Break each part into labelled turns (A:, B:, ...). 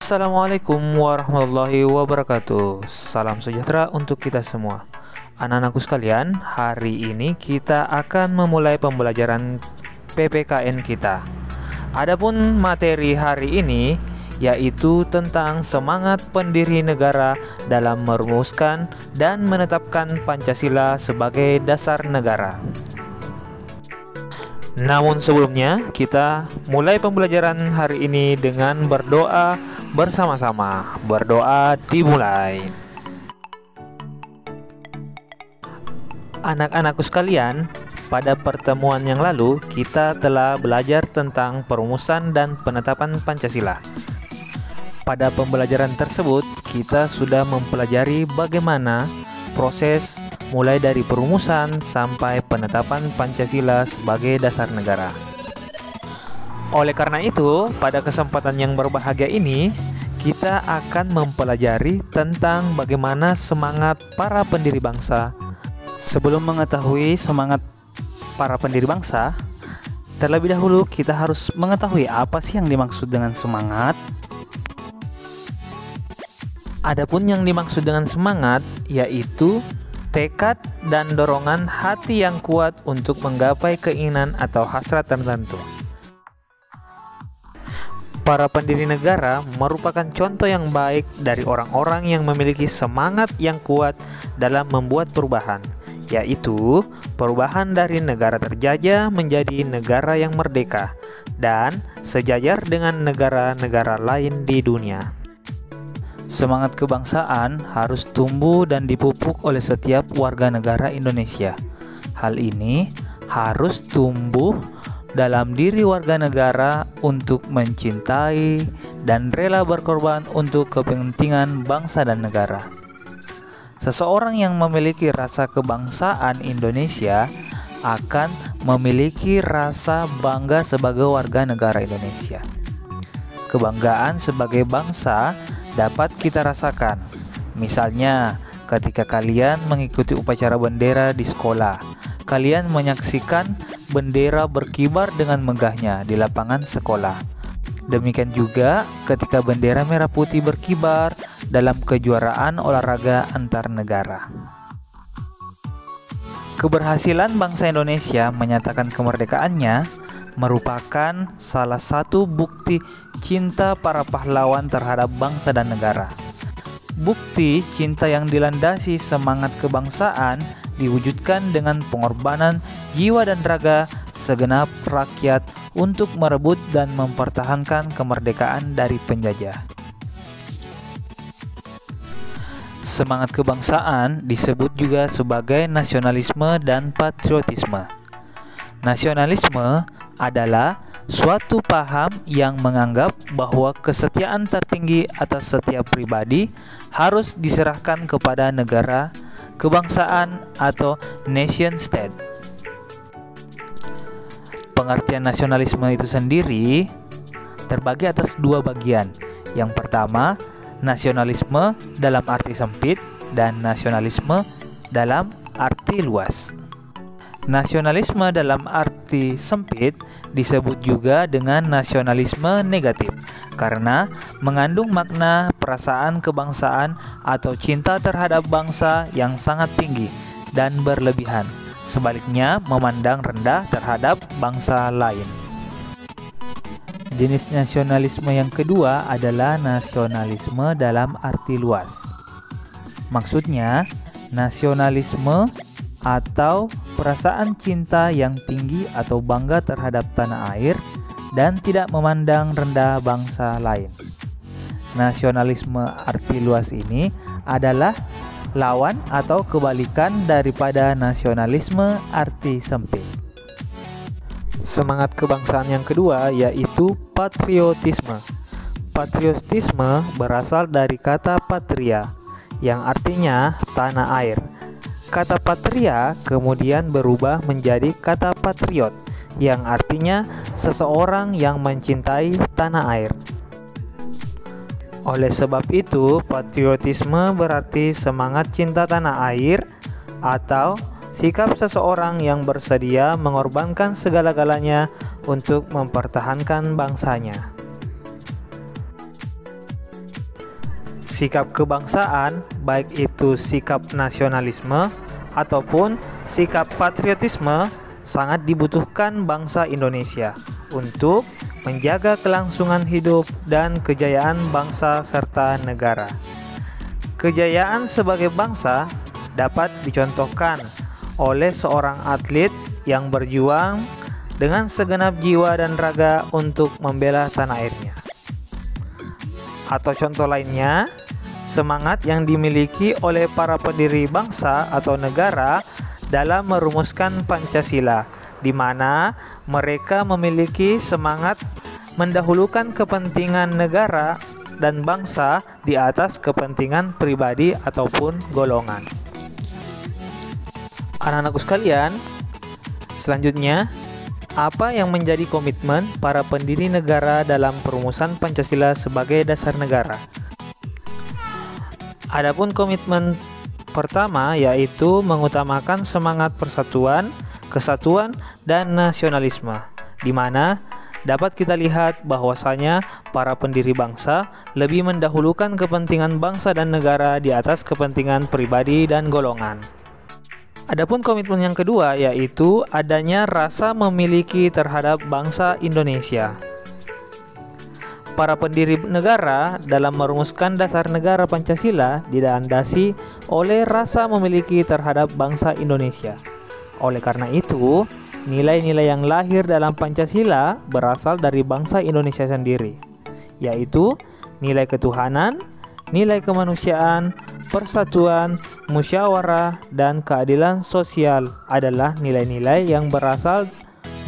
A: Assalamualaikum warahmatullahi wabarakatuh. Salam sejahtera untuk kita semua. Anak-anakku sekalian, hari ini kita akan memulai pembelajaran PPKN kita. Adapun materi hari ini yaitu tentang semangat pendiri negara dalam merumuskan dan menetapkan Pancasila sebagai dasar negara. Namun sebelumnya, kita mulai pembelajaran hari ini dengan berdoa bersama-sama. Berdoa dimulai. Anak-anakku sekalian, pada pertemuan yang lalu kita telah belajar tentang perumusan dan penetapan Pancasila. Pada pembelajaran tersebut, kita sudah mempelajari bagaimana proses mulai dari perumusan sampai penetapan Pancasila sebagai dasar negara. Oleh karena itu, pada kesempatan yang berbahagia ini, kita akan mempelajari tentang bagaimana semangat para pendiri bangsa. Sebelum mengetahui semangat para pendiri bangsa, terlebih dahulu kita harus mengetahui apa sih yang dimaksud dengan semangat. Adapun yang dimaksud dengan semangat yaitu tekad dan dorongan hati yang kuat untuk menggapai keinginan atau hasrat tertentu. Para pendiri negara merupakan contoh yang baik dari orang-orang yang memiliki semangat yang kuat dalam membuat perubahan, yaitu perubahan dari negara terjajah menjadi negara yang merdeka dan sejajar dengan negara-negara lain di dunia. Semangat kebangsaan harus tumbuh dan dipupuk oleh setiap warga negara Indonesia. Hal ini harus tumbuh dalam diri warga negara untuk mencintai dan rela berkorban untuk kepentingan bangsa dan negara. Seseorang yang memiliki rasa kebangsaan Indonesia akan memiliki rasa bangga sebagai warga negara Indonesia. Kebanggaan sebagai bangsa dapat kita rasakan. Misalnya, ketika kalian mengikuti upacara bendera di sekolah, kalian menyaksikan bendera berkibar dengan megahnya di lapangan sekolah. Demikian juga ketika bendera merah putih berkibar dalam kejuaraan olahraga antar negara. Keberhasilan bangsa Indonesia menyatakan kemerdekaannya merupakan salah satu bukti cinta para pahlawan terhadap bangsa dan negara. Bukti cinta yang dilandasi semangat kebangsaan diwujudkan dengan pengorbanan jiwa dan raga segenap rakyat untuk merebut dan mempertahankan kemerdekaan dari penjajah. Semangat kebangsaan disebut juga sebagai nasionalisme dan patriotisme. Nasionalisme adalah suatu paham yang menganggap bahwa kesetiaan tertinggi atas setiap pribadi harus diserahkan kepada negara, kebangsaan, atau nation state. Pengertian nasionalisme itu sendiri terbagi atas dua bagian. Yang pertama, nasionalisme dalam arti sempit dan nasionalisme dalam arti luas. Nasionalisme dalam arti sempit disebut juga dengan nasionalisme negatif karena mengandung makna perasaan kebangsaan atau cinta terhadap bangsa yang sangat tinggi dan berlebihan. Sebaliknya, memandang rendah terhadap bangsa lain. Jenis nasionalisme yang kedua adalah nasionalisme dalam arti luas. Maksudnya, nasionalisme atau perasaan cinta yang tinggi atau bangga terhadap tanah air dan tidak memandang rendah bangsa lain. Nasionalisme arti luas ini adalah lawan atau kebalikan daripada nasionalisme arti sempit. Semangat kebangsaan yang kedua yaitu patriotisme. Patriotisme berasal dari kata patria yang artinya tanah air. Kata patria kemudian berubah menjadi kata patriot yang artinya seseorang yang mencintai tanah air. Oleh sebab itu, patriotisme berarti semangat cinta tanah air atau sikap seseorang yang bersedia mengorbankan segala-galanya untuk mempertahankan bangsanya. Sikap kebangsaan, baik itu sikap nasionalisme ataupun sikap patriotisme, sangat dibutuhkan bangsa Indonesia untuk menjaga kelangsungan hidup dan kejayaan bangsa serta negara. Kejayaan sebagai bangsa dapat dicontohkan oleh seorang atlet yang berjuang dengan segenap jiwa dan raga untuk membela tanah airnya. Atau contoh lainnya, semangat yang dimiliki oleh para pendiri bangsa atau negara dalam merumuskan Pancasila, di mana mereka memiliki semangat mendahulukan kepentingan negara dan bangsa di atas kepentingan pribadi ataupun golongan. Anak-anakku sekalian, selanjutnya, apa yang menjadi komitmen para pendiri negara dalam perumusan Pancasila sebagai dasar negara? Adapun komitmen pertama yaitu mengutamakan semangat persatuan, kesatuan, dan nasionalisme, di mana dapat kita lihat bahwasanya para pendiri bangsa lebih mendahulukan kepentingan bangsa dan negara di atas kepentingan pribadi dan golongan. Adapun komitmen yang kedua yaitu adanya rasa memiliki terhadap bangsa Indonesia. Para pendiri negara dalam merumuskan dasar negara Pancasila dilandasi oleh rasa memiliki terhadap bangsa Indonesia. Oleh karena itu, nilai-nilai yang lahir dalam Pancasila berasal dari bangsa Indonesia sendiri, yaitu nilai ketuhanan, nilai kemanusiaan, persatuan, musyawarah, dan keadilan sosial adalah nilai-nilai yang berasal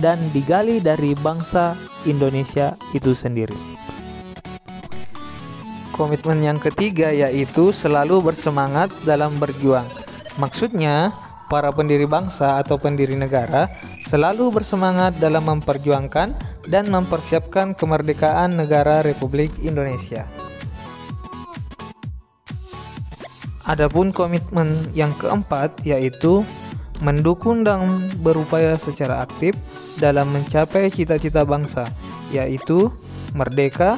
A: dan digali dari bangsa Indonesia itu sendiri. Komitmen yang ketiga yaitu selalu bersemangat dalam berjuang. Maksudnya, para pendiri bangsa atau pendiri negara selalu bersemangat dalam memperjuangkan dan mempersiapkan kemerdekaan negara Republik Indonesia. Adapun komitmen yang keempat yaitu mendukung dan berupaya secara aktif dalam mencapai cita-cita bangsa, yaitu merdeka,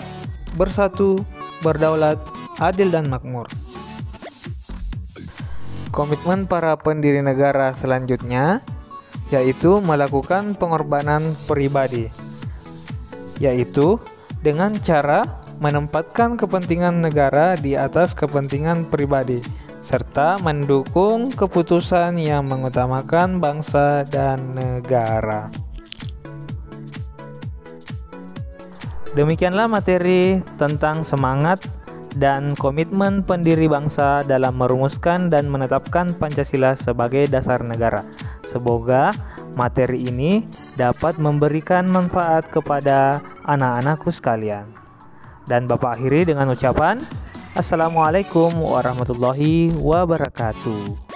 A: bersatu, berdaulat, adil, dan makmur. Komitmen para pendiri negara selanjutnya yaitu melakukan pengorbanan pribadi, yaitu dengan cara menempatkan kepentingan negara di atas kepentingan pribadi, serta mendukung keputusan yang mengutamakan bangsa dan negara. Demikianlah materi tentang semangat dan komitmen pendiri bangsa dalam merumuskan dan menetapkan Pancasila sebagai dasar negara. Semoga materi ini dapat memberikan manfaat kepada anak-anakku sekalian. Dan Bapak akhiri dengan ucapan Assalamualaikum warahmatullahi wabarakatuh.